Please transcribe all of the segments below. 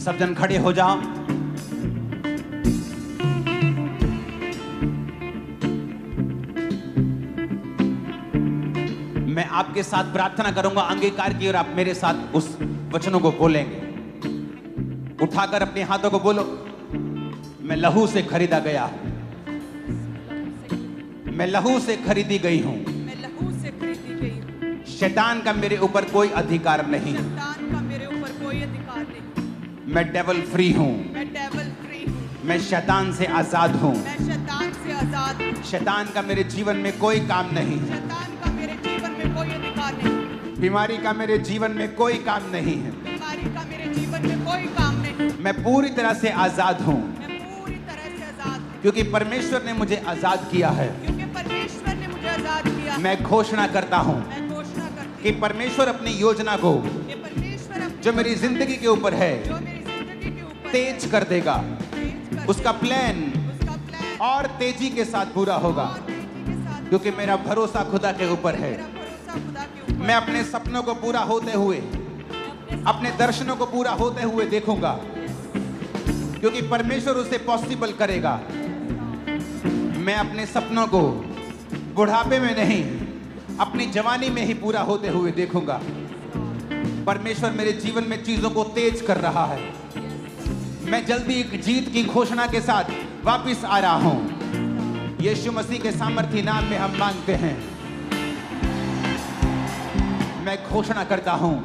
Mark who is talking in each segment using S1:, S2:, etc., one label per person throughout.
S1: सब जन खड़े हो जाओ। मैं आपके साथ प्रार्थना करूंगा अंगीकार की, और आप मेरे साथ उस वचनों को बोलेंगे। उठाकर अपने हाथों को बोलो, मैं लहू से खरीदा गया हूं, मैं लहू से खरीदी गई हूं,
S2: मैं लहू से खरीदी गई हूं।
S1: शैतान का मेरे ऊपर कोई अधिकार नहीं,
S2: शैतान का मेरे ऊपर कोई अधिकार नहीं।
S1: मैं डेविल फ्री हूं,
S2: मैं डेविल फ्री हूं।
S1: मैं शैतान से आजाद हूं,
S2: मैं शैतान से आजाद हूं।
S1: शैतान का मेरे जीवन में कोई काम नहीं,
S2: शैतान का मेरे जीवन में कोई अधिकार नहीं।
S1: बीमारी का मेरे जीवन में कोई काम नहीं है।
S2: बीमारी का मेरे जीवन में कोई काम नहीं।
S1: मैं पूरी तरह से आजाद हूं,
S2: मैं पूरी तरह से आजाद हूं,
S1: क्योंकि परमेश्वर ने मुझे आजाद किया है।
S2: क्योंकि परमेश्वर ने मुझे आजाद किया।
S1: मैं घोषणा करता हूं
S2: मैं घोषणा करती
S1: कि परमेश्वर अपनी योजना को
S2: हूं कि परमेश्वर अपनी
S1: जो मेरी जिंदगी के ऊपर है
S2: जो मेरी जिंदगी के ऊपर
S1: तेज कर देगा।
S2: तेज कर
S1: उसका प्लान
S2: उसका प्लान
S1: और तेजी के साथ पूरा होगा,
S2: और तेजी के साथ,
S1: क्योंकि मेरा भरोसा खुदा के ऊपर है।
S2: मेरा भरोसा खुदा के ऊपर।
S1: मैं अपने सपनों को पूरा होते हुए, अपने दर्शनों को पूरा होते हुए देखूंगा, क्योंकि परमेश्वर उसे पॉसिबल करेगा। मैं अपने सपनों को बुढ़ापे में नहीं, अपनी जवानी में ही पूरा होते हुए देखूंगा। परमेश्वर मेरे जीवन में चीजों को तेज कर रहा है। मैं जल्दी एक जीत की घोषणा के साथ वापस आ रहा हूं। यीशु मसीह के सामर्थी नाम में हम मांगते हैं। मैं घोषणा करता हूं,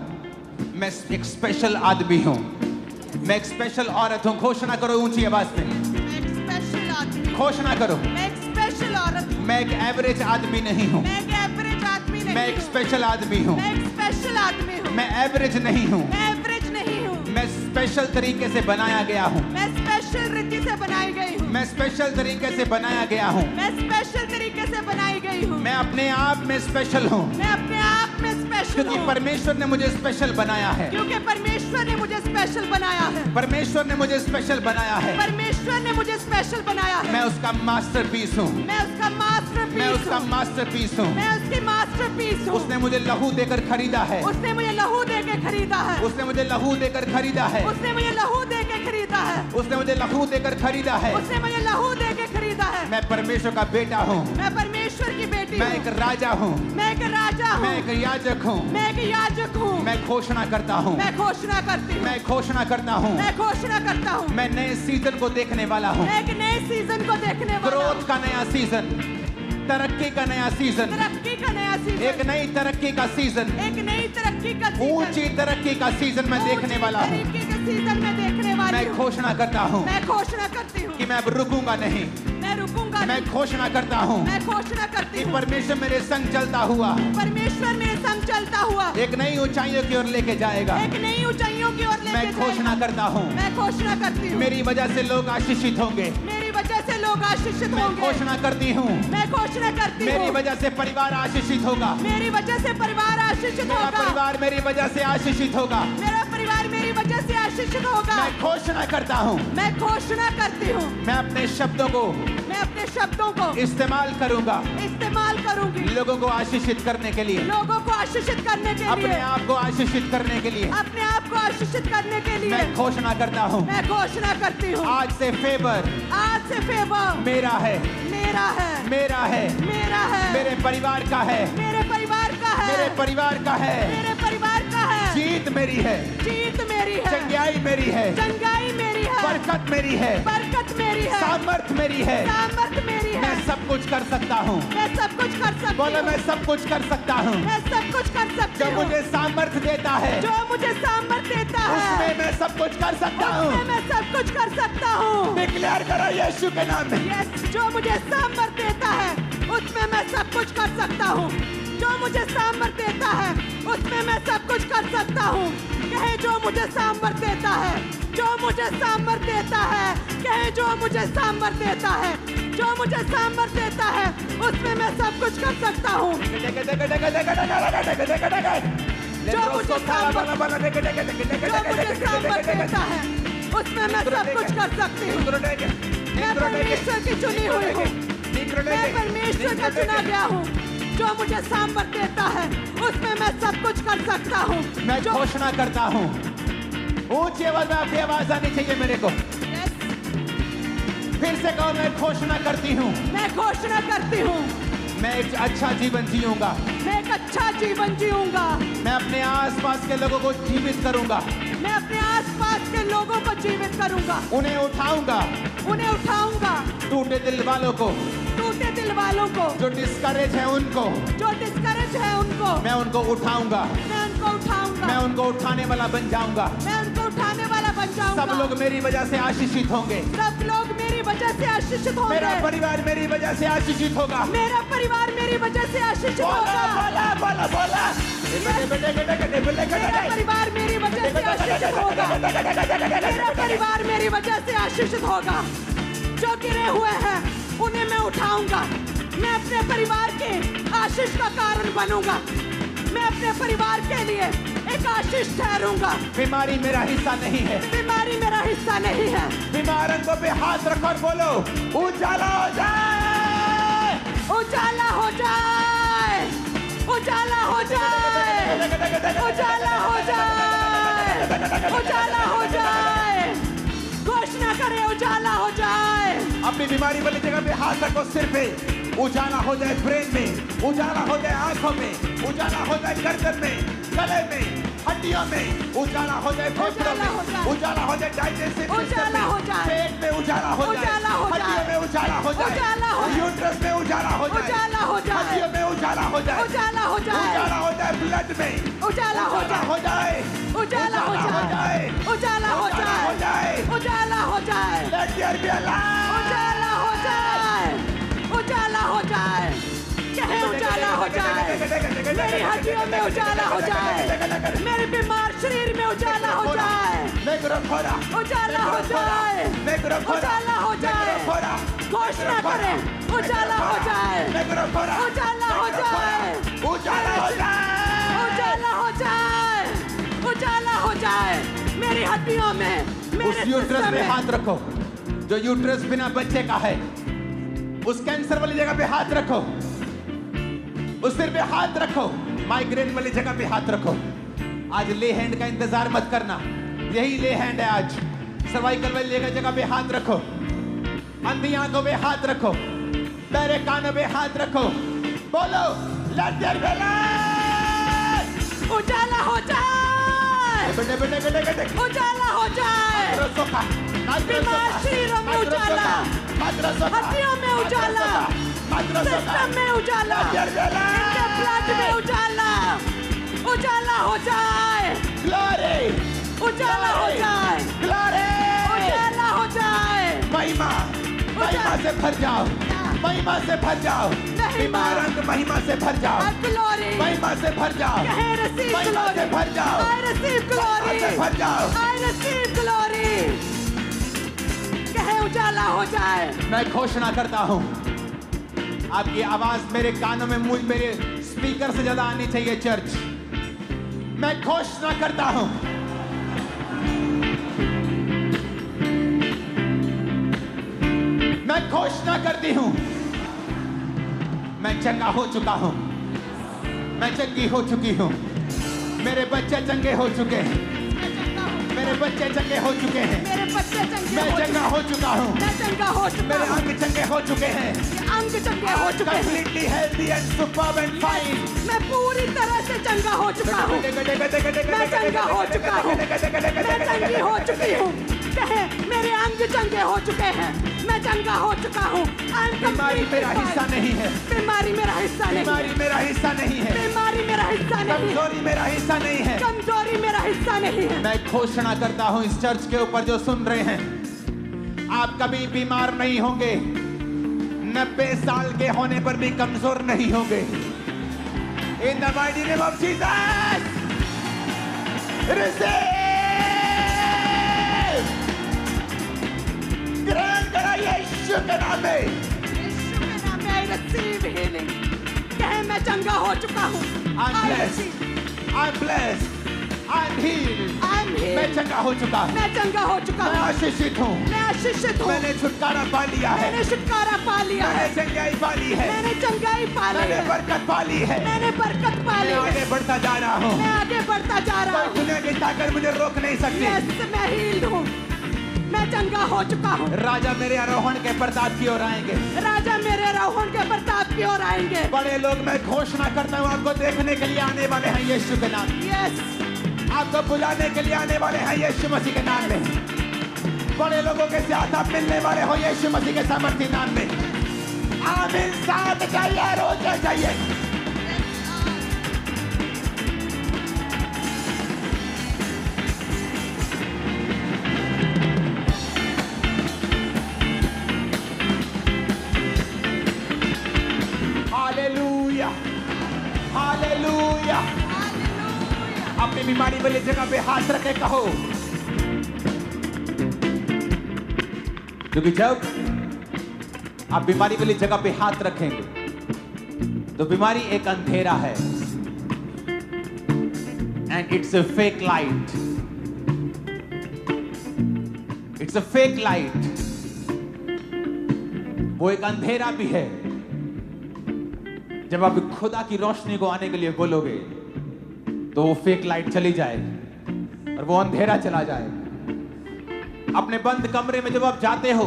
S1: मैं एक स्पेशल आदमी हूं, मैं एक स्पेशल औरत हूं। घोषणा करो ऊंची आवाज में,
S2: मैं एक स्पेशल आदमी हूं।
S1: घोषणा करो।
S2: मैं एक स्पेशल औरत हूं।
S1: मैं एक एवरेज आदमी नहीं हूं,
S2: मैं एक एवरेज आदमी नहीं
S1: मैं एक
S2: हूं।
S1: स्पेशल आदमी हूं।
S2: मैं एक स्पेशल आदमी हूं।
S1: मैं एवरेज नहीं हूं,
S2: मैं एवरेज नहीं हूं।
S1: मैं स्पेशल तरीके से बनाया गया हूं।
S2: मैं स्पेशल रीति से बनाई गई हूं।
S1: मैं स्पेशल तरीके से बनाया गया हूं।
S2: मैं स्पेशल तरीके से बनाई गई हूं।
S1: मैं अपने आप में स्पेशल हूं,
S2: मैं अपने आप में स्पेशल
S1: क्योंकि
S2: हूं।
S1: परमेश्वर ने मुझे स्पेशल बनाया है।
S2: क्योंकि परमेश्वर ने मुझे स्पेशल बनाया है।
S1: परमेश्वर ने मुझे स्पेशल बनाया है।
S2: परमेश्वर ने मुझे स्पेशल बनाया है।
S1: मैं उसका मास्टरपीस हूं,
S2: मैं उसका मास्टरपीस
S1: मैं उसका
S2: हूं।
S1: मास्टरपीस हूं।
S2: मैं उसकी मास्टरपीस हूं।
S1: उसने मुझे लहू देकर खरीदा है,
S2: उसने मुझे लहू दे के खरीदा है।
S1: उसने मुझे लहू देकर खरीदा है,
S2: उसने मुझे लहू दे के खरीदा है।
S1: उसने मुझे लहू देकर खरीदा है।
S2: उसने मुझे लहू दे के खरीदा है।
S1: मैं परमेश्वर का बेटा हूं,
S2: मैं परमेश्वर की बेटी
S1: मैं
S2: हूं।
S1: एक राजा हूं,
S2: मैं एक राजा हूं।
S1: मैं एक याजक हूं।
S2: मैं एक याजक हूं।
S1: मैं घोषणा करता हूं,
S2: मैं घोषणा करती हूं।
S1: मैं घोषणा करता हूं,
S2: मैं घोषणा करता हूं।
S1: मैं नए सीजन को देखने वाला हूं।
S2: मैं एक नए सीजन को देखने वाला हूं।
S1: ग्रोथ का नया सीजन, तरक्की का नया सीजन,
S2: तरक्की का नया सीजन।
S1: एक नई तरक्की का सीजन,
S2: एक नई तरक्की का सीजन।
S1: ऊंची तरक्की का सीजन मैं देखने वाला हूं।
S2: ऊंची तरक्की का सीजन मैं देखने वाली
S1: मैं
S2: हूं।
S1: घोषणा करता हूं
S2: मैं घोषणा करती हूं
S1: कि मैं अब रुकूंगा नहीं।
S2: मैं रुकूंगा
S1: मैं
S2: नहीं।
S1: घोषणा करता हूं
S2: मैं घोषणा करती
S1: कि
S2: हूं
S1: परमेश्वर मेरे संग चलता हुआ
S2: परमेश्वर मेरे संग चलता हुआ
S1: एक नई ऊंचाइयों की ओर लेके जाएगा।
S2: एक नई ऊंचाइयों की ओर लेके
S1: मैं
S2: जाएगा।
S1: घोषणा करता हूं,
S2: मैं घोषणा करती हूँ।
S1: मेरी वजह से लोग आशीषित होंगे।
S2: मेरी वजह से लोग आशीषित
S1: मैं
S2: होंगे।
S1: घोषणा करती हूं,
S2: मैं घोषणा करती
S1: मेरी
S2: हूँ।
S1: वजह से परिवार आशीषित होगा।
S2: मेरी वजह से परिवार आशीषित
S1: मेरा
S2: होगा।
S1: परिवार मेरी वजह से आशीषित होगा।
S2: मेरा परिवार मेरी वजह से आशीषित होगा।
S1: मैं घोषणा करता हूं,
S2: मैं घोषणा करती हूँ।
S1: मैं अपने शब्दों को
S2: मैं अपने शब्दों को
S1: इस्तेमाल करूंगा
S2: इस्तेमाल करूंगी
S1: लोगों को आशीषित करने के लिए,
S2: लोगों को आशीषित करने के
S1: अपने
S2: लिए,
S1: आप को आशीषित करने के लिए।
S2: अपने आप को आशीषित करने के लिए।
S1: मैं घोषणा करता हूं,
S2: मैं घोषणा करती हूँ।
S1: आज से फेवर
S2: आज से फेवर
S1: मेरा है,
S2: मेरा है।
S1: मेरा है,
S2: मेरा है।
S1: मेरे परिवार का है,
S2: मेरे परिवार का है।
S1: मेरे परिवार का है।
S2: मेरे परिवार का है।
S1: जीत मेरी है,
S2: जीत मेरी है।
S1: चंगाई मेरी है,
S2: चंगाई मेरी है।
S1: बरकत मेरी है,
S2: बरकत मेरी है।
S1: सामर्थ मेरी है।
S2: सामर्थ मेरी है।
S1: मैं सब कुछ कर सकता हूँ।
S2: मैं सब कुछ कर सकती
S1: बोलो
S2: हूँ।
S1: मैं सब कुछ कर सकता हूँ।
S2: मैं सब कुछ कर सकती
S1: जो
S2: हूँ।
S1: मुझे सामर्थ देता है
S2: जो मुझे सामर्थ देता है
S1: उसमें मैं सब कुछ कर सकता
S2: उसमें
S1: हूँ।
S2: मैं सब कुछ कर सकता हूँ।
S1: डिक्लेयर करो यीशु के नाम में।
S2: यस, जो मुझे सामर्थ देता है उसमें मैं सब कुछ कर सकता हूँ। जो मुझे सामर्थ देता है उसमें मैं सब कुछ कर सकता हूँ। कहे जो मुझे सामर्थ देता है, जो मुझे सामर्थ देता है, कहे जो मुझे सामर्थ देता है, जो मुझे सामर्थ देता है उसमें मैं सब कुछ कर सकता हूँ। जो मुझे सामर्थ देता है उसमें मैं सब कुछ कर सकती हूँ। मैं परमेश्वर की चुनी हुई हूँ। मैं परमेश्वर का चुना गया हूँ। जो मुझे सामर्थ देता है उसमें मैं सब कुछ कर सकता हूँ।
S1: मैं घोषणा करता हूँ, ऊंची आवाज में आपकी आवाज आनी चाहिए मेरे को।
S2: Yes,
S1: फिर से कहो, मैं घोषणा करती हूँ,
S2: मैं घोषणा करती हूँ,
S1: मैं एक अच्छा जीवन जीऊंगा।
S2: मैं एक अच्छा जीवन जीऊंगा।
S1: मैं अपने आसपास के लोगों को जीवित करूंगा।
S2: मैं अपने आसपास के लोगों को जीवित करूंगा,
S1: उन्हें उठाऊंगा,
S2: उन्हें उठाऊंगा,
S1: टूटे दिल वालों को,
S2: टूटे दिल वालों को,
S1: जो डिस्करेज है उनको,
S2: जो डिस्करेज है उनको,
S1: मैं उनको उठाऊंगा।
S2: मैं उनको उठाऊंगा,
S1: मैं उनको उठाने वाला बन जाऊंगा।
S2: मैं उनको उठाने वाला बन जाऊंगा।
S1: सब लोग मेरी वजह से आशीषित होंगे।
S2: सब लोग मेरी वजह से आशीषित होंगे।
S1: मेरा परिवार मेरी वजह से आशीषित होगा।
S2: मेरा परिवार मेरी वजह से आशीषित
S1: बोला
S2: होगा।
S1: बोला बोला बोला।
S2: मेरा परिवार मेरी वजह से आशीषित होगा। मेरा परिवार मेरी वजह से आशीषित होगा। जो गिरे हुए हैं उन्हें मैं उठाऊंगा। मैं अपने परिवार के आशीष का कारण बनूंगा। मैं अपने परिवार के लिए एक आशीष ठहरूंगा।
S1: बीमारी मेरा हिस्सा नहीं है।
S2: बीमारी मेरा हिस्सा नहीं है।
S1: बीमारंगों पे हाथ रखो और बोलो, उजाला हो जाए,
S2: उजाला हो जाए, उजाला हो जाए, उजाला हो जाए, उजाला हो जाए। घोषणा करें, उजाला हो जाए।
S1: अपनी बीमारी वाली जगह पे हाथ रखो, सिर पे। उजाला हो जाए ब्रेन में, उजाला हो जाए आंखों में, उजाला हो जाए गर्दन में, गले में, हड्डियों में, उजाला हो जाए फेफड़ों में, उजाला हो जाए डाइजेस्टिव
S2: उजाला हो जाए,
S1: पेट में उजाला हो जाए,
S2: उजाला हो जाए,
S1: हड्डियों में उजाला हो जाए,
S2: उजाला हो जाए,
S1: यूट्रस में उजाला हो जाए,
S2: उजाला हो जाए,
S1: हड्डियों में उजाला हो जाए,
S2: उजाला हो जाए,
S1: उजाला हो जाए ब्लड में,
S2: उजाला हो जाए,
S1: उजाला हो जाए,
S2: उजाला हो जाए, उजाला हो जाए,
S1: Let there be a light.
S2: उजाला हो जाए, उजाला हो जाए। कहे उजाला हो जाए। मेरी हड्डियों में उजाला हो जाए। मेरे बीमार शरीर में उजाला हो जाए। उजाला हो जाए, उजाला हो जाए। घोषणा करें, उजाला हो जाए, उजाला हो जाए,
S1: उजाला हो जाए,
S2: उजाला हो जाए, उजाला हो जाए। मेरी हड्डियों में, मेरे
S1: उस यूट्रस
S2: सिस्टम
S1: पे
S2: में
S1: हाथ रखो जो यूट्रस बिना बच्चे का है। उस कैंसर वाली जगह पे हाथ रखो, उस सिर पे हाथ रखो, माइग्रेन वाली जगह पे हाथ रखो। आज ले हैंड का इंतजार मत करना, यही ले हैंड है आज। सर्वाइकल वाली जगह पे हाथ रखो, अंधी आंखों पे हाथ रखो, बहरे कानों पे हाथ रखो, बोलो लेट देयर बी लाइट।
S2: उजाला हो जाए,
S1: बेटे बेटे बेटे बेटे
S2: उजाला हो जाए। बीमार शरीरों में उजाला, हड्डियों में उजाला, सिस्टम में उजाला, इनके ब्लड में उजाला, उजाला हो जाए, उजाला हो जाए, उजाला हो जाए।
S1: महिमा महिमा से भर जाओ, महिमा से भर जाओ, बीमार अंग महिमा से भर जाओ,
S2: ग्लोरी,
S1: महिमा से भर जाओ,
S2: I receive
S1: महिमा से
S2: glory,
S1: भर जाओ,
S2: I receive
S1: महिमा से
S2: glory,
S1: भर जाओ।
S2: I receive glory। कहे उजाला हो जाए।
S1: मैं घोषणा करता हूँ, आपकी आवाज मेरे कानों में, मेरे स्पीकर से ज्यादा आनी चाहिए चर्च। मैं घोषणा करता हूँ, मैं घोषणा करती हूँ, मैं चंगा हो चुका हूँ, मैं चंगी हो चुकी हूँ, मेरे बच्चे चंगे हो चुके हैं, मेरे बच्चे चंगे हो चुके हैं,
S2: मेरे बच्चे चंगे
S1: मैं
S2: हो
S1: चंगा हो चुका हूँ,
S2: मैं चंगा हो चुका
S1: मेरे
S2: हूँ,
S1: अंग चंगे हो चुके हैं,
S2: अंग चंगे हो चुके हैं,
S1: completely healthy and superb and fine।
S2: मैं पूरी तरह से चंगा हो चुका हूँ, मैं चंगा हो चुका हूँ, मैं चंगी हो चुकी हूँ। कहे मेरे अंग चंगे हो चुके हैं, मैं चंगा हो चुका हूँ।
S1: बीमारी मेरा हिस्सा नहीं है,
S2: बीमारी मेरा हिस्सा नहीं,
S1: बीमारी मेरा हिस्सा नहीं है,
S2: बीमारी मेरा हिस्सा नहीं,
S1: कमजोरी मेरा हिस्सा नहीं है।
S2: कमजोरी मेरा हिस्सा नहीं है।
S1: मैं घोषणा करता हूँ इस चर्च के ऊपर जो सुन रहे हैं, आप कभी बीमार नहीं होंगे, 90 साल के होने पर भी कमजोर नहीं होंगे। In the mighty name of Jesus, receive। ग्रहण करा यीशु के नाम में।
S2: यीशु के नाम में I receive healing। कहे मैं चंगा हो चुका हूँ।
S1: I'm
S2: I
S1: blessed,
S2: receive,
S1: I'm blessed, I'm healed.
S2: I'm healed.
S1: मैं चंगा हो चुका हूँ।
S2: मैं चंगा हो चुका
S1: मैं
S2: हूँ।
S1: आशीषित हूँ।
S2: मैं आशीषित हूँ।
S1: मैंने छुटकारा पा लिया है।
S2: मैंने छुटकारा पा लिया है।
S1: मैंने चंगाई पा ली है।
S2: मैंने चंगाई पा ली
S1: मैंने
S2: है।
S1: बरकत पा ली है।
S2: मैंने बरकत पा ली
S1: मैं
S2: है।
S1: आगे बढ़ता जा रहा हूँ।
S2: मैं आगे बढ़ता जा रहा
S1: कोई
S2: हूँ।
S1: दुनिया की ताकत मुझे रोक नहीं सकती।
S2: यस, मैं हील्ड हूँ। मैं चंगा हो चुका हूँ।
S1: राजा मेरे आरोहण के प्रताप की ओर आएंगे।
S2: राजा मेरे आरोहण के प्रताप की ओर आएंगे।
S1: बड़े लोग मैं घोषणा करता हूँ आपको देखने के लिए आने वाले हैं यीशु के नाम।
S2: यस,
S1: आपको बुलाने के लिए आने वाले हैं यीशु मसीह के नाम में। बड़े लोगों के साथ आप मिलने वाले हो यीशु मसीह के सामर्थी नाम में। आमीन। साथ चाहिए, रोज चाहिए। Hallelujah, hallelujah. अपनी बीमारी वाली जगह पे हाथ रखे कहो, क्योंकि जब आप बीमारी वाली जगह पे हाथ रखेंगे तो बीमारी एक अंधेरा है and it's a fake light. It's a fake light. वो एक अंधेरा भी है। जब आप खुदा की रोशनी को आने के लिए बोलोगे तो वो फेक लाइट चली जाए और वो अंधेरा चला जाए। अपने बंद कमरे में जब आप जाते हो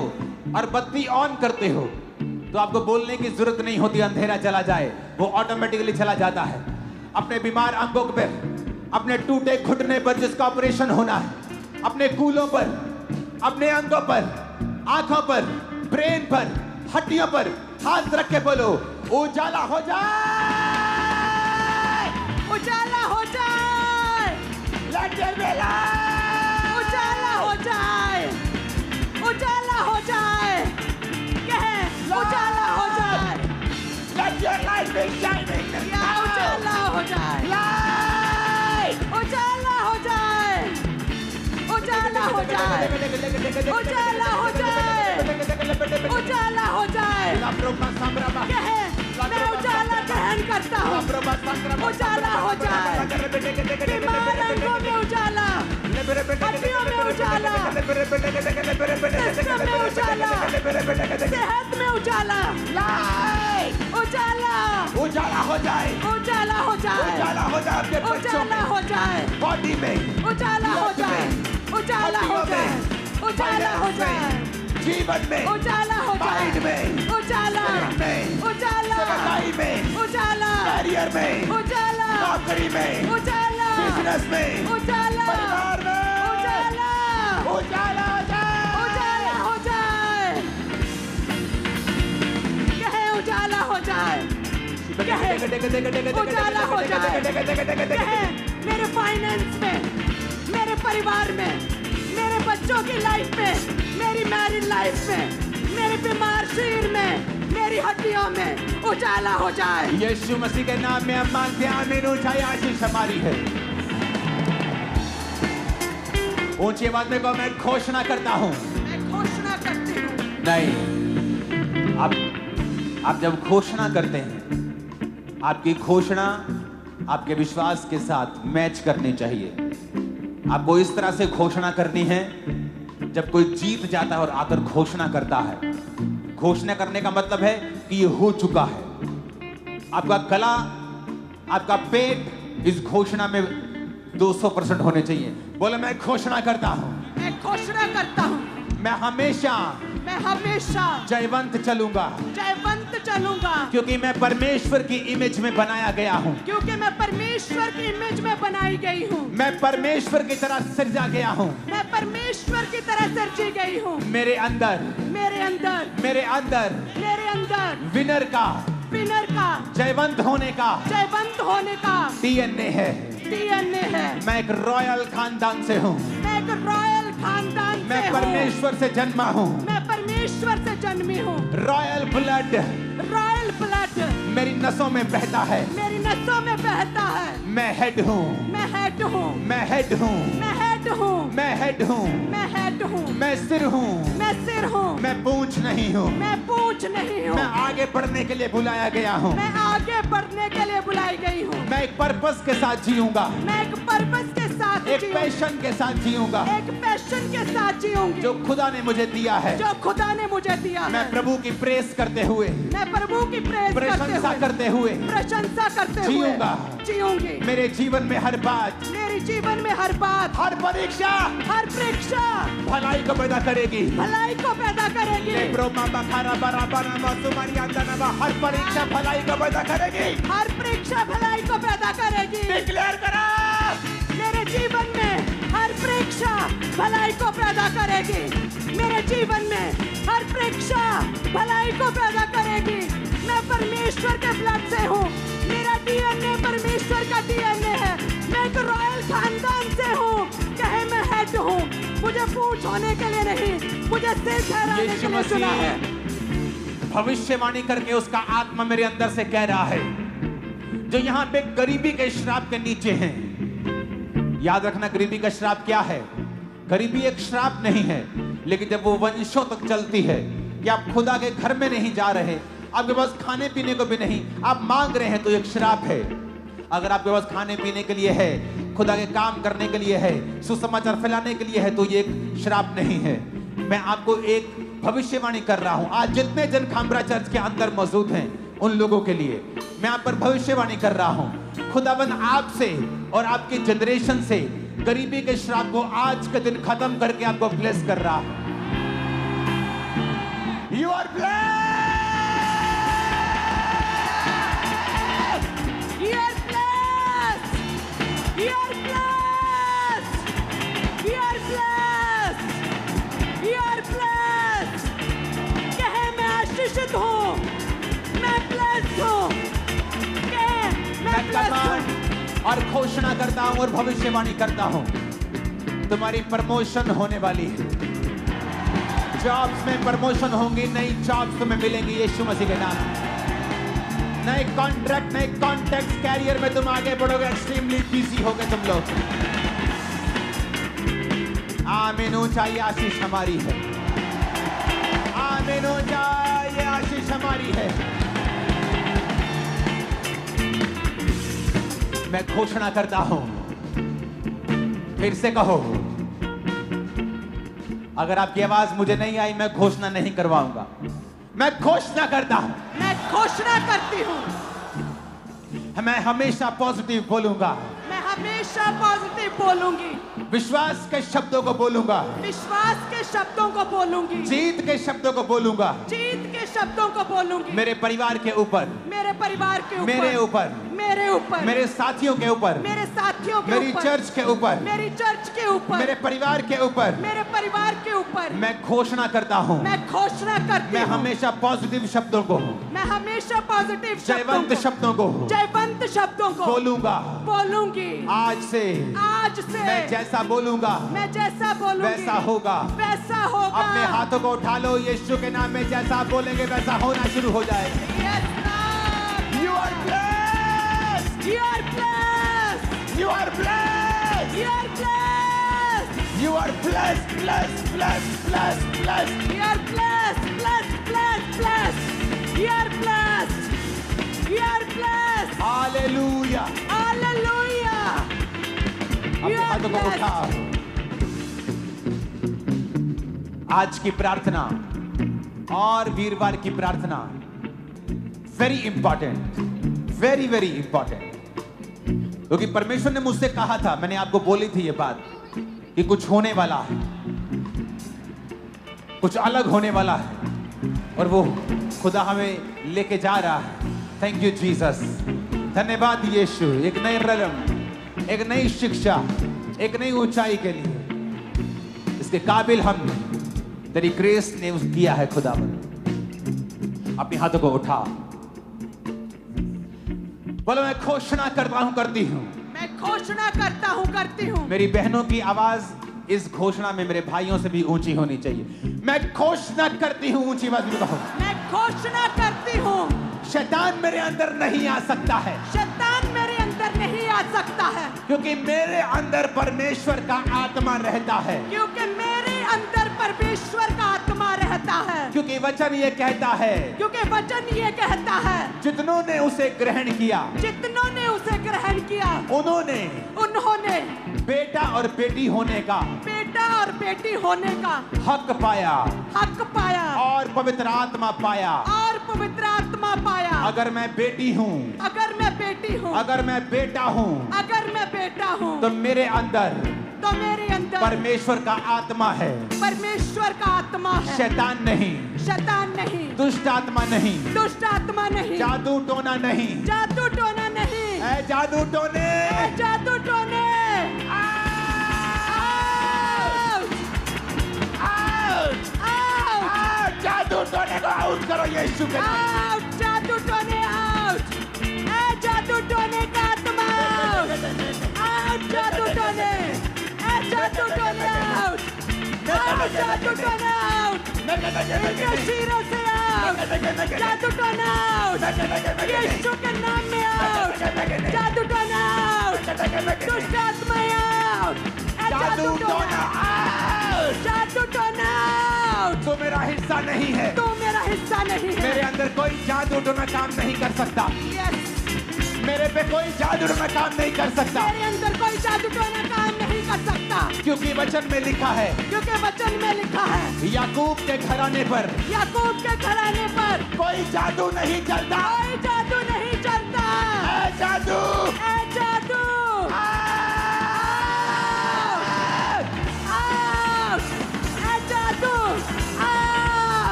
S1: और बत्ती ऑन करते हो तो आपको बोलने की जरूरत नहीं होती, अंधेरा चला जाए, वो ऑटोमेटिकली चला जाता है। अपने बीमार अंगों पर, अपने टूटे घुटने पर जिसका ऑपरेशन होना है, अपने कूलों पर, अपने अंगों पर, आंखों पर, ब्रेन पर, हड्डियों पर हाथ रख के बोलो उजाला हो जाए,
S2: उजाला हो जाए।
S1: Let there be light।
S2: उजाला हो जाए। उजाला हो जाए। कहे उजाला हो जाए।
S1: Let your light be shining
S2: या
S1: now।
S2: उजाला हो जाए।
S1: Light।
S2: उजाला हो जाए। उजाला हो जाए। उजाला हो जाए। उजाला हो जाए। कहे मैं उजाला ग्रहण करता हूँ। उजाला हो जाए। बीमार अंगों में उजाला, हड्डियों में उजाला, सिस्टम में उजाला, सेहत में उजाला,
S1: Light।
S2: उजाला,
S1: उजाला हो जाए।
S2: उजाला हो जाए।
S1: उजाला हो जाए आपके बच्चों
S2: उजाला हो
S1: में,
S2: जाए।
S1: बॉडी में,
S2: उजाला हो जाए। उजाला हो जाए। उजाला हो जाए।
S1: जीवन में,
S2: उजाला हो जाए।
S1: माइंड में,
S2: उजाला,
S1: में,
S2: उजाला,
S1: सेवकाई में,
S2: उजाला,
S1: करियर में,
S2: उजाला,
S1: नौकरी में,
S2: उजाला,
S1: बिजनेस में,
S2: उजाला,
S1: परिवार में,
S2: उजाला,
S1: उजाला हो जाए।
S2: उजाला हो जाए। कहे उजाला हो जाए। कहे उजाला हो जाए। कहे मेरे फाइनेंस में, मेरे परिवार में, मेरे बच्चों की लाइफ में, मेरी मैरिड लाइफ में, मेरे बीमार शरीर में, मेरी हड्डियों में उजाला हो जाए।
S1: यीशु मसीह के नाम में हम मांगते हैं, आमीन। ऊंचाई आशीष हमारी है। ऊंची आवाज में कहो मैं घोषणा करता हूं।
S2: मैं घोषणा करती हूँ।
S1: नहीं, आप जब घोषणा करते हैं, आपकी घोषणा आपके विश्वास के साथ मैच करनी चाहिए। आपको इस तरह से घोषणा करनी है जब कोई जीत जाता है और आकर घोषणा करता है। घोषणा करने का मतलब है कि ये हो चुका है। आपका गला, आपका पेट इस घोषणा में 200% होने चाहिए। बोलो मैं घोषणा करता हूं,
S2: मैं घोषणा करता हूँ।
S1: मैं हमेशा
S2: जयवंत चलूंगा,
S1: जयवंत चलूंगा,
S2: क्योंकि मैं परमेश्वर की इमेज में बनाया गया हूँ।
S1: क्योंकि मैं परमेश्वर की इमेज में बनाई गई हूँ।
S2: मैं परमेश्वर की तरह सृजा गया हूँ।
S1: मैं परमेश्वर की तरह सृजी गई हूँ।
S2: मेरे अंदर,
S1: मेरे अंदर,
S2: मेरे अंदर
S1: मेरे अंदर
S2: विनर का,
S1: विनर का,
S2: जयवंत होने का
S1: जयवंत होने का
S2: डीएनए है।
S1: डीएनए है।
S2: मैं एक रॉयल खानदान से हूँ।
S1: मैं एक रॉयल खानदान से
S2: मैं
S1: हूँ।
S2: परमेश्वर से जन्मा हूँ।
S1: मैं परमेश्वर से जन्मी हूँ।
S2: रॉयल ब्लड
S1: रॉयल ब्लड
S2: मेरी नसों में बहता है।
S1: मेरी नसों में बहता है।
S2: मैं हेड हूँ,
S1: मैं हेड हूँ।
S2: मैं हेड हूँ,
S1: मैं हेड हूँ।
S2: मैं हेड हूँ,
S1: मैं हेड हूँ।
S2: मैं सिर हूँ,
S1: मैं सिर हूँ।
S2: मैं पूंछ नहीं हूँ।
S1: मैं पूंछ नहीं हूँ।
S2: मैं आगे बढ़ने के लिए बुलाया गया हूँ।
S1: मैं आगे बढ़ने के लिए बुलाई गई हूँ।
S2: मैं एक पर्पस के साथ जीऊंगा।
S1: मैं एक पर्पस के साथ
S2: साथ
S1: एक पैशन के साथ जीऊंगा
S2: एक पैशन के साथ जीऊंगी
S1: जो खुदा ने मुझे दिया है।
S2: जो खुदा ने मुझे दिया है।
S1: मैं प्रभु की प्रेस करते हुए,
S2: मैं प्रभु की
S1: प्रशंसा करते हुए
S2: प्रशंसा करते हुए
S1: जीऊंगा।
S2: जीऊंगी।
S1: मेरे जीवन में हर बात,
S2: मेरी जीवन में हर बात,
S1: हर परीक्षा भलाई को पैदा करेगी,
S2: भलाई को पैदा करेगी।
S1: हर परीक्षा भलाई को पैदा करेगी,
S2: हर परीक्षा भलाई को पैदा करेगी।
S1: डिक्लेयर करा,
S2: मेरे जीवन में हर परीक्षा भलाई को पैदा करेगी। मेरे जीवन में हर परीक्षा भलाई को पैदा करेगी। मैं परमेश्वर के ब्लड से हूँ। मेरा डीएनए परमेश्वर का डीएनए है। मैं एक रॉयल खानदान से हूँ। कहे मैं हेड हूँ, मुझे पूछ होने के लिए नहीं, मुझे सिर ठहराने के लिए चुना है।
S1: भविष्यवाणी करके उसका आत्मा मेरे अंदर से कह रहा है, जो यहाँ पे गरीबी के श्राप के नीचे हैं। याद रखना, गरीबी का श्राप क्या है? गरीबी एक श्राप नहीं है, लेकिन जब वो वंशों तक चलती है कि आप खुदा के घर में नहीं जा रहे, आपके पास खाने पीने को भी नहीं, आप मांग रहे हैं, तो एक श्राप है। अगर आपके पास खाने पीने के लिए है, खुदा के काम करने के लिए है, सुसमाचार फैलाने के लिए है, तो ये एक श्राप नहीं है। मैं आपको एक भविष्यवाणी कर रहा हूं। आज जितने जन खामरा चर्च के अंदर मौजूद हैं, उन लोगों के लिए मैं आप पर भविष्यवाणी कर रहा हूं। खुदाबंद आपसे और आपकी जनरेशन से गरीबी के श्राप को आज के दिन खत्म करके आपको ब्लेस कर रहा है। You are blessed,
S2: You are blessed. You are blessed. You are blessed. You are blessed. कहे मैं आशीषित हूँ, मैं blessed हूँ। कहे मैं blessed हूँ।
S1: और घोषणा करता हूं और भविष्यवाणी करता हूं, तुम्हारी प्रमोशन होने वाली है। जॉब्स में प्रमोशन होंगी, नई जॉब्स तुम्हें मिलेंगी यीशु मसीह के नाम। नए कॉन्ट्रैक्ट, नए कॉन्टैक्ट, कैरियर में तुम आगे बढ़ोगे। एक्सट्रीमली बिजी होगे तुम लोग। आमीन। ऊंचा ये आशीष हमारी है। आमीन। ऊंचा ये आशीष हमारी है। मैं घोषणा करता हूं, फिर से कहो। अगर आपकी आवाज मुझे नहीं आई, मैं घोषणा नहीं करवाऊंगा। मैं घोषणा करता हूं,
S2: मैं घोषणा करती हूँ।
S1: मैं हमेशा पॉजिटिव बोलूंगा।
S2: मैं हमेशा पॉजिटिव बोलूंगी।
S1: विश्वास के शब्दों को बोलूंगा।
S2: विश्वास के शब्दों को बोलूंगी।
S1: जीत के शब्दों को बोलूंगा।
S2: जीत के शब्दों को बोलूंगी।
S1: मेरे परिवार के ऊपर,
S2: मेरे परिवार के ऊपर,
S1: मेरे ऊपर,
S2: मेरे ऊपर,
S1: मेरे साथियों के ऊपर,
S2: मेरे साथियों के
S1: मेरी
S2: ऊपर,
S1: चर्च के ऊपर,
S2: मेरी चर्च के ऊपर,
S1: मेरे परिवार के ऊपर,
S2: मेरे परिवार के ऊपर
S1: मैं घोषणा करता हूं।
S2: मैं घोषणा करती
S1: मैं
S2: हूँ।
S1: हमेशा पॉजिटिव शब्दों को,
S2: मैं हमेशा पॉजिटिव
S1: जयवंत शब्दों को,
S2: जयवंत शब्दों को
S1: बोलूंगा।
S2: बोलूंगी।
S1: आज से मैं जैसा बोलूंगा,
S2: मैं जैसा बोलूंगी
S1: वैसा होगा।
S2: वैसा होगा।
S1: अपने हाथों को उठा लो, यीशु के नाम में जैसा आप बोलेंगे वैसा होना शुरू हो जाएगा।
S2: Yes, Lord.
S1: You are blessed.
S2: You are blessed.
S1: You are blessed.
S2: You are blessed.
S1: You are blessed, blessed, blessed, blessed, blessed.
S2: You are blessed, blessed, blessed, blessed. You are blessed. You are blessed.
S1: Hallelujah.
S2: Hallelujah.
S1: अपने
S2: You are
S1: हाथों को
S2: blessed.
S1: उठाओ। आज की प्रार्थना और वीरवार की प्रार्थना very important, very very important, क्योंकि परमेश्वर ने मुझसे कहा था, मैंने आपको बोली थी ये बात कि कुछ होने वाला है, कुछ अलग होने वाला है, और वो खुदा हमें लेके जा रहा है। Thank you Jesus. धन्यवाद यीशु। एक नए रंग, एक नई शिक्षा, एक नई ऊंचाई के लिए इसके काबिल हम तेरी ग्रेस ने किया है खुदावंद। अपने हाथों को उठा, बोलो मैं घोषणा करता हूं, करती हूं।
S2: मैं घोषणा करता हूं, करती हूं।
S1: मेरी बहनों की आवाज इस घोषणा में मेरे भाइयों से भी ऊंची होनी चाहिए। मैं घोषणा करती हूं, ऊंची आवाज में कहो।
S2: मैं घोषणा करती हूं,
S1: शैतान मेरे अंदर नहीं आ सकता है,
S2: शैतान मेरे अंदर नहीं आ सकता है,
S1: क्योंकि मेरे अंदर परमेश्वर का आत्मा रहता है।
S2: क्योंकि मेरे अंदर परमेश्वर का आत्मा रहता कहता है,
S1: क्योंकि वचन ये कहता है,
S2: क्योंकि वचन ये कहता है,
S1: जितनों ने उसे ग्रहण किया,
S2: जितनों ने उसे ग्रहण किया,
S1: उन्होंने बेटा और बेटी होने का
S2: होने का
S1: हक पाया
S2: हक पाया
S1: और पवित्र आत्मा पाया।
S2: और पवित्र आत्मा पाया।
S1: अगर मैं बेटी हूँ,
S2: अगर मैं बेटी हूँ,
S1: अगर मैं बेटा हूँ,
S2: अगर मैं बेटा हूँ,
S1: तो मेरे अंदर परमेश्वर का आत्मा है,
S2: परमेश्वर का आत्मा है।
S1: शैतान नहीं,
S2: शैतान नहीं,
S1: दुष्ट आत्मा नहीं,
S2: दुष्ट आत्मा नहीं,
S1: जादू टोना नहीं,
S2: जादू टोना नहीं,
S1: ऐ जादू टोने,
S2: ऐ जादू टोने,
S1: जादू टोने को आउट करो यीशु के नाम।
S2: जादू टोने आउट, ऐ जादू टोने का आत्मा आउट, जादू टोने, ऐ जादू टोने आउट, जादू टोने आउट, इनके शिरों से आउट, जादू टोने आउट, यीशु के नाम में आउट, जादू टोने आउट, दुष्ट आत्मा आउट, जादू टोना आउट, जादू टोना आउट।
S1: तो मेरा हिस्सा नहीं है,
S2: तो मेरा हिस्सा नहीं है।
S1: मेरे अंदर कोई जादू टोना काम नहीं कर सकता। मेरे पे कोई जादू टोना काम नहीं कर सकता।
S2: मेरे अंदर कोई जादू टोना काम नहीं कर सकता,
S1: क्योंकि वचन में लिखा है,
S2: क्योंकि वचन में लिखा है,
S1: याकूब के घराने पर,
S2: याकूब के घराने पर
S1: कोई जादू नहीं चलता।
S2: कोई जादू नहीं चलता।
S1: ऐ जादू,
S2: ऐ जादू,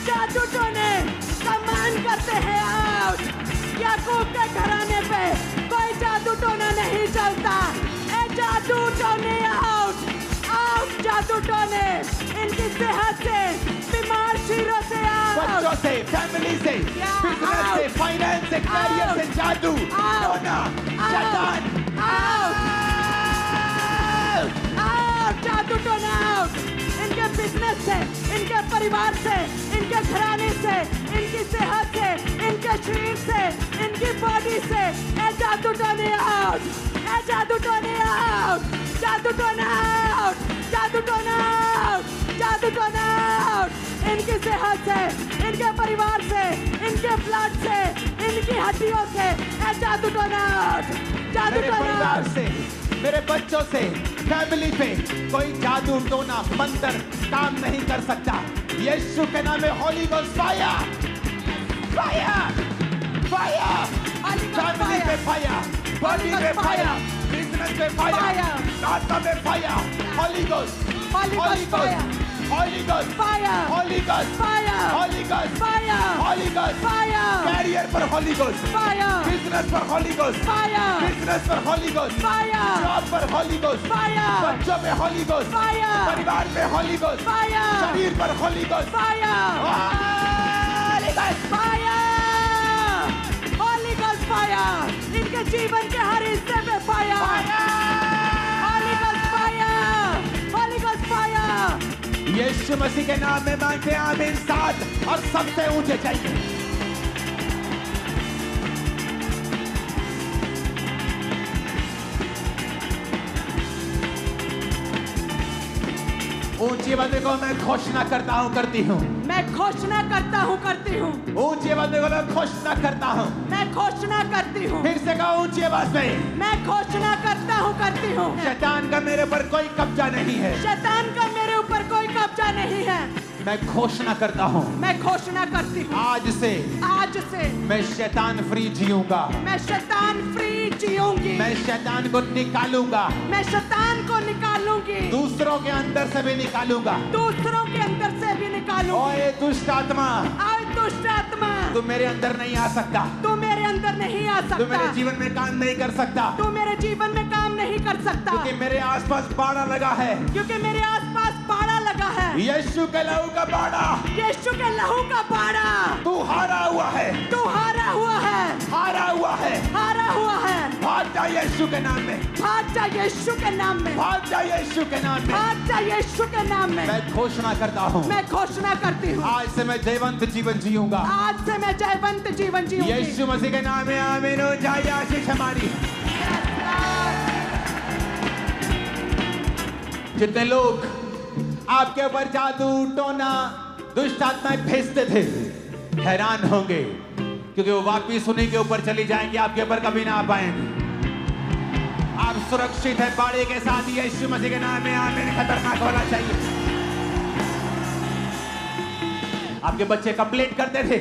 S2: जादू टोने सम्मान करते हैं आउट। याकूब के घराने पे कोई जादू टोना नहीं चलता। ए जादू टोने आउट, आउट जादू टोने, इनकी सेहत से, बीमार शिरों से आउट,
S1: बच्चों से, फैमिली से, बिजनेस से, फाइनेंस से, कैरियर से जादू टोना, शैतान
S2: आउट, आउट जादू टोना आउट, इनके बिजनेस से, इनके परिवार से, इनके घराने से, इनकी सेहत से, इनके शरीर से, इनकी बॉडी से, ए जादू टोने आउट, ए जादू टोने आउट, जादू टोना आउट, जादू टोना आउट, जादू टोना आउट, इनकी सेहत से, इनके परिवार से, इनके ब्लड से, इनकी हड्डियों से, ए जादू टोना आउट, जादू टोना आउट।
S1: मेरे बच्चों से, फैमिली पे कोई जादू टोना मंत्र काम नहीं कर सकता। यीशु के नाम में holy ghost fire, fire, fire, family पे फायर, बॉडी पे फायर, बिजनेस पे फायर, आत्मा में fire, holy ghost, holy ghost, holy ghost
S2: fire,
S1: holy ghost
S2: fire,
S1: holy ghost
S2: fire,
S1: holy ghost
S2: fire,
S1: career पर होली गोस्ट,
S2: फायर,
S1: बिजनेस पर holy ghost,
S2: fire,
S1: business पर holy ghost,
S2: fire,
S1: job पर holy ghost,
S2: fire,
S1: बच्चों में holy ghost,
S2: fire,
S1: परिवार में holy ghost,
S2: fire,
S1: शरीर पर holy ghost,
S2: fire,
S1: holy ghost,
S2: fire, holy ghost fire, इनके जीवन के हर हिस्से पे fire, holy ghost fire, holy ghost fire.
S1: Yeshu Masih के नाम में मांगते हैं आमीन। साथ और सबसे ऊंचे चाहिए। ऊंची आवाज़ को मैं घोषणा करता हूँ, करती हूँ।
S2: मैं घोषणा करता हूँ, करती हूँ।
S1: ऊंची आवाज़ में मैं घोषणा करता हूँ।
S2: मैं घोषणा करती हूँ।
S1: फिर से कहो ऊंची आवाज़ में।
S2: मैं घोषणा करता हूँ, करती हूँ।
S1: शैतान का मेरे पर कोई कब्जा नहीं है।
S2: शैतान का मेरे ऊपर कोई कब्जा नहीं है।
S1: मैं घोषणा करता हूँ।
S2: मैं घोषणा करती हूँ।
S1: आज से मैं शैतान फ्री जीऊंगा।
S2: मैं शैतान फ्री जीऊंगी।
S1: मैं शैतान को निकालूंगा।
S2: मैं शैतान को निकालूंगी।
S1: दूसरों के अंदर से भी निकालूंगा।
S2: दूसरों के अंदर से भी निकालूंगी।
S1: ओए दुष्ट आत्मा,
S2: ओए दुष्ट आत्मा,
S1: तू मेरे अंदर नहीं आ सकता।
S2: तू मेरे अंदर नहीं आ सकता।
S1: तू मेरे जीवन में काम नहीं कर सकता।
S2: तू मेरे जीवन में काम नहीं कर सकता।
S1: क्योंकि मेरे आसपास बाड़ा लगा है।
S2: क्योंकि मेरे आसपास बाड़ा लगा है।
S1: यीशु के लहू का बाड़ा।
S2: यीशु के लहू का बाड़ा।
S1: तू हारा हुआ है।
S2: तू हारा हुआ है।
S1: हारा हुआ है।
S2: हारा हुआ है।
S1: भाग जा यीशु के नाम में।
S2: भाग जा यीशु के नाम में।
S1: भाग जा यीशु के नाम में।
S2: भाग जा यीशु के नाम में।
S1: मैं घोषणा करता हूँ।
S2: मैं घोषणा करती हूँ।
S1: आज से मैं जयवंत जीवन जीऊंगा।
S2: आज से मैं जयवंत जीवन जीऊंगी।
S1: यीशु मसीह के नाम में आमीन हो जाए। आशीष हमारी। जितने लोग आपके ऊपर जादू टोना दुष्ट आत्माएं भेजते थे, हैरान होंगे क्योंकि वो वापिस उन्हीं के ऊपर चली जाएंगी, आपके ऊपर कभी ना आ पाएंगे। आप सुरक्षित है बाड़े के साथ, यीशु मसीह के नाम में आमीन। खतरनाक होना चाहिए। आपके बच्चे कंप्लेंट करते थे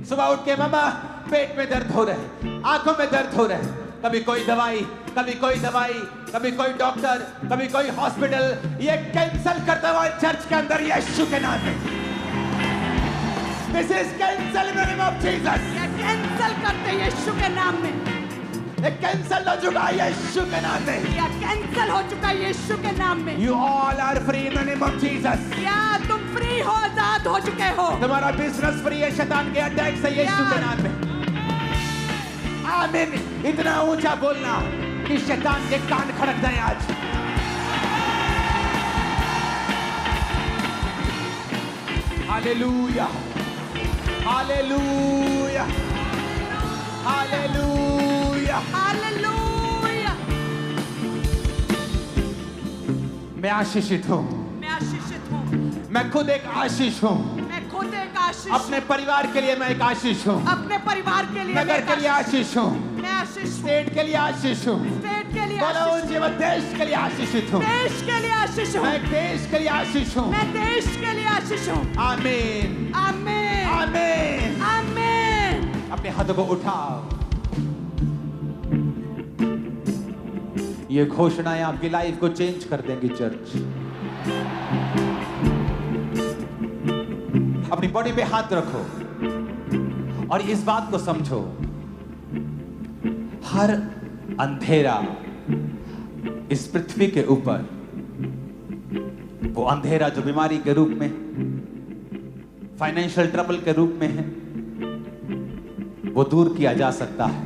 S1: सुबह उठ के, मामा पेट में दर्द हो रहा है, आंखों में दर्द हो रहा है, कभी कोई दवाई, कभी कोई दवाई, कभी कोई डॉक्टर, कभी कोई हॉस्पिटल। ये कैंसल करता हुआ चर्च के अंदर यीशु के नाम में। This is cancel in the name of Jesus.
S2: ये कैंसल करते यीशु के नाम में।
S1: ये कैंसल हो चुका है यीशु के नाम में।
S2: या कैंसल हो चुका है यीशु के नाम में।
S1: You all are free in the name of Jesus।
S2: क्या तुम फ्री हो, आजाद हो चुके हो?
S1: तुम्हारा बिजनेस फ्री है शैतान के अटैक से यीशु के नाम में। आमीन। इतना ऊंचा बोलना कि शैतान के कान खड़क जाए आज। Hallelujah, hallelujah, hallelujah,
S2: hallelujah.
S1: मैं आशीषित हूँ।
S2: मैं आशीषित हूँ।
S1: मैं खुद एक आशीष हूँ।
S2: मैं खुद एक आशीष।
S1: अपने परिवार के लिए मैं एक आशीष हूँ।
S2: अपने परिवार के लिए
S1: नगर के लिए आशीष हूँ।
S2: मैं आशीष हूँ।
S1: स्टेट के लिए आशीष हूँ।
S2: स्टेट के लिए
S1: बोलो
S2: आशीष।
S1: जीवन देश के लिए आशीषित हूँ।
S2: देश के लिए आशीष हूँ।
S1: मैं देश के लिए आशीष हूँ।
S2: मैं देश के लिए आशीष हूँ।
S1: आमीन,
S2: आमीन,
S1: आमीन,
S2: आमीन।
S1: अपने हाथों को उठाओ। ये घोषणाएं आपकी लाइफ को चेंज कर देंगी चर्च। अपनी बॉडी पे हाथ रखो और इस बात को समझो, हर अंधेरा इस पृथ्वी के ऊपर, वो अंधेरा जो बीमारी के रूप में, फाइनेंशियल ट्रबल के रूप में है, वो दूर किया जा सकता है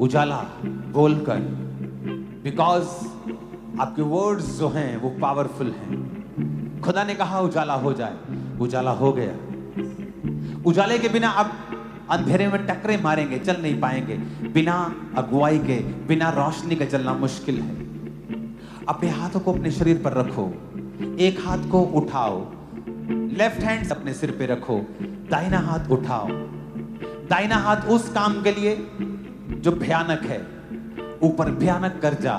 S1: उजाला बोलकर। बिकॉज आपके वर्ड्स जो हैं वो पावरफुल हैं। खुदा ने कहा उजाला हो जाए, उजाला हो गया। उजाले के बिना आप अंधेरे में टकरे मारेंगे, चल नहीं पाएंगे। बिना अगुवाई के, बिना रोशनी के चलना मुश्किल है। अपने हाथों को अपने शरीर पर रखो, एक हाथ को उठाओ, लेफ्ट हैंड अपने सिर पे रखो, दाहिना हाथ उठाओ। दाहिना हाथ उस काम के लिए जो भयानक है, ऊपर भयानक कर्जा,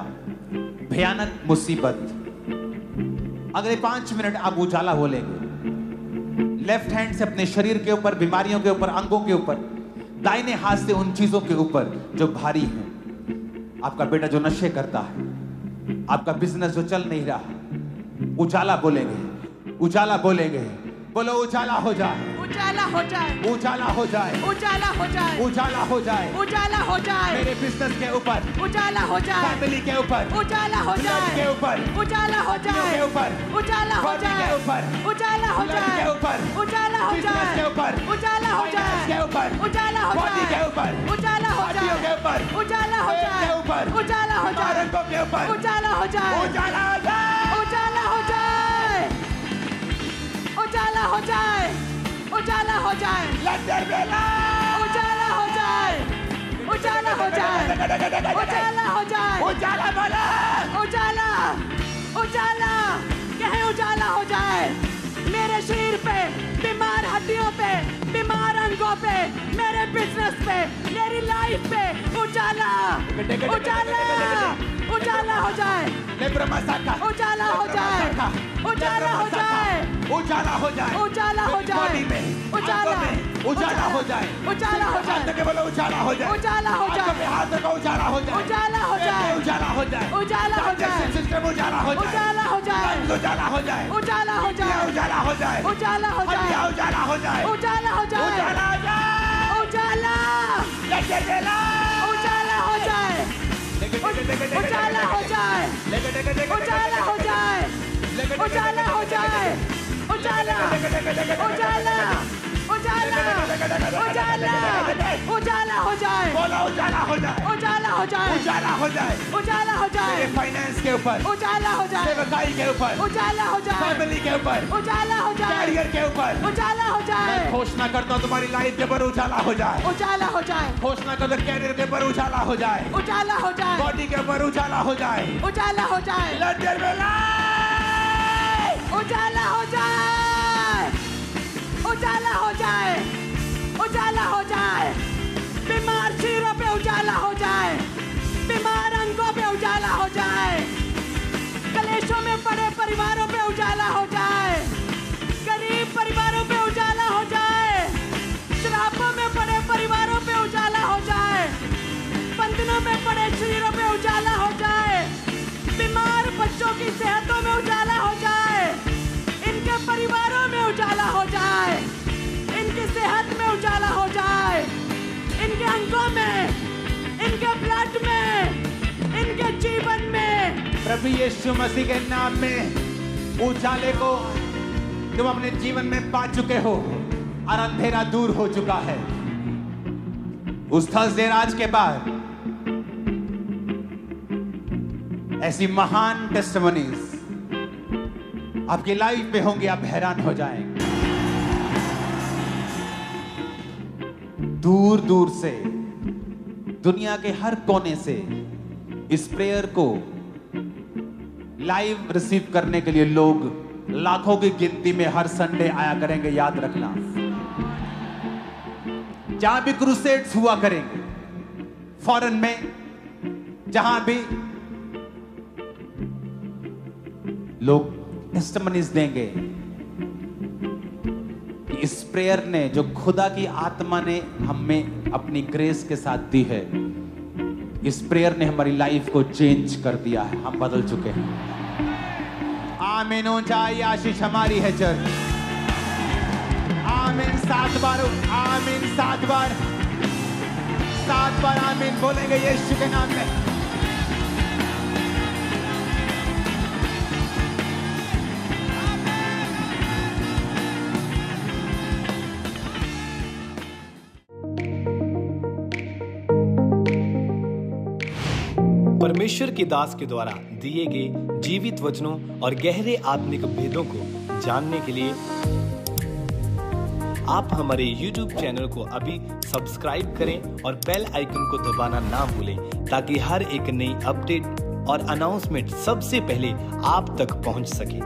S1: भयानक मुसीबत। अगले 5 मिनट आप उजाला बोलेंगे। लेफ्ट हैंड से अपने शरीर के ऊपर, बीमारियों के ऊपर, अंगों के ऊपर, दाहिने हाथ से उन चीजों के ऊपर जो भारी हैं। आपका बेटा जो नशे करता है, आपका बिजनेस जो चल नहीं रहा, उजाला बोलेंगे, उजाला बोलेंगे। बोलो उजाला हो जाए,
S2: उजाला हो जाए,
S1: उजाला हो जाए,
S2: उजाला हो जाए,
S1: उजाला हो जाए,
S2: उजाला हो जाए।
S1: मेरे बिजनेस के ऊपर,
S2: उजाला हो जाए,
S1: फैमिली के ऊपर,
S2: उजाला हो
S1: ब्लड
S2: जाए,
S1: के ऊपर,
S2: उजाला हो जाए,
S1: के ऊपर,
S2: उजाला हो
S1: बॉडी
S2: जाए,
S1: के ऊपर,
S2: उजाला हो
S1: ब्लड
S2: जाए,
S1: के ऊपर,
S2: उजाला हो
S1: बिजनेस
S2: जाए,
S1: के ऊपर,
S2: उजाला हो
S1: फाइनेंस
S2: जाए,
S1: के ऊपर,
S2: उजाला हो
S1: बॉडी
S2: जाए,
S1: के ऊपर,
S2: उजाला हो
S1: हड्डियों
S2: जाए,
S1: के ऊपर,
S2: उजाला हो
S1: पेट
S2: जाए,
S1: के ऊपर,
S2: उजाला हो जाए,
S1: रंगों के ऊपर,
S2: उजाला हो जाए,
S1: उजाला हो जाए,
S2: उजाला हो जाए, उजाला हो जाए, उजाला हो जाए,
S1: लंदन बेला,
S2: उजाला हो जाए, उजाला हो जाए, उजाला हो जाए,
S1: उजाला बोला,
S2: उजाला, उजाला, कहे उजाला हो जाए। मेरे शरीर पे, बीमार हड्डियों पे, बीमार अंगों पे, मेरे बिजनेस पे, मेरी लाइफ पे उजाला, उजाला, उजाला हो जाए, उजाला हो जाए, उजाला हो जाए,
S1: उजाला हो जाए,
S2: उजाला हो जाए,
S1: बॉडी में,
S2: उजाला,
S1: आंखों में, उजाला हो जाए,
S2: उजाला हो जाए,
S1: हाथ के बोलो उजाला हो जाए,
S2: उजाला हो जाए,
S1: आंखों में हाथ रखो उजाला हो जाए,
S2: उजाला हो जाए,
S1: उजाला हो जाए,
S2: उजाला हो जाए,
S1: सिस्टम उजाला हो जाए,
S2: उजाला हो जाए,
S1: उजाला हो जाए,
S2: उजाला हो जाए,
S1: उजाला हो जाए,
S2: उजाला हो जाए,
S1: उजाला हो जाए,
S2: उजाला हो जाए,
S1: उजाला हो जाए,
S2: उजाला,
S1: लेके चला,
S2: उजाला हो जाए, उजाला हो जाए, उजाला हो जाए, उजाला हो जाए, उजाला, उजाला, उजाला, उजाला, उजाला हो जाए,
S1: बोलो उजाला हो जाए,
S2: उजाला हो जाए,
S1: उजाला हो जाए,
S2: उजाला हो जाए,
S1: मेरे फाइनेंस के ऊपर,
S2: उजाला हो जाए,
S1: सेवकाई के ऊपर,
S2: उजाला हो जाए,
S1: फैमिली के ऊपर,
S2: उजाला हो जाए,
S1: कैरियर के ऊपर,
S2: उजाला हो जाए,
S1: मैं घोषणा करता हूँ तुम्हारी लाइफ के ऊपर उजाला हो जाए,
S2: उजाला हो जाए,
S1: घोषणा करता हूँ कैरियर के ऊपर उजाला हो जाए,
S2: उजाला हो जाए,
S1: बॉडी के ऊपर उजाला हो जाए,
S2: उजाला हो जाए,
S1: लंदन में लाइफ,
S2: उजाला हो जाए, उजाला हो जाए, उजाला हो जाए। बीमार शरीरों पे उजाला हो जाए, बीमार अंगों पे उजाला हो जाए। कलेशों में पड़े परिवारों पे उजाला हो जाए, गरीब परिवारों पे उजाला हो जाए। शराबों में पड़े परिवारों पे उजाला हो जाए, बंधनों में पड़े शरीरों पे उजाला हो जाए। बीमार बच्चों की सेहतों में उजाला हो जाए, इनके परिवारों में उजाला हो जाए, इनकी सेहत में उजाला हो जाए, इनके अंगों में, इनके ब्लड में, इनके जीवन में।
S1: प्रभु यीशु मसीह के नाम में उजाले को तुम अपने जीवन में पा चुके हो और अंधेरा दूर हो चुका है। उस थर्सडे रात के बाद ऐसी महान टेस्टिमनीज आपकी लाइफ में होंगी, आप हैरान हो जाएंगे। दूर दूर से, दुनिया के हर कोने से इस प्रेयर को लाइव रिसीव करने के लिए लोग लाखों की गिनती में हर संडे आया करेंगे। याद रखना, जहां भी क्रूसेड्स हुआ करेंगे, फॉरेन में जहां भी लोग टेस्टिमनीज देंगे कि इस प्रेयर ने, जो खुदा की आत्मा ने हमें अपनी ग्रेस के साथ दी है, इस प्रेयर ने हमारी लाइफ को चेंज कर दिया है। हम बदल चुके हैं। आमीन। ऊंचाई आशीष हमारी है चर्च। आमीन। 7 बार आमीन, 7 बार, 7 बार आमीन बोलेंगे यीशु के नाम में।
S3: परमेश्वर के दास के द्वारा दिए गए जीवित वचनों और गहरे आत्मिक भेदों को जानने के लिए आप हमारे YouTube चैनल को अभी सब्सक्राइब करें और बेल आइकन को दबाना ना भूलें, ताकि हर एक नई अपडेट और अनाउंसमेंट सबसे पहले आप तक पहुंच सके।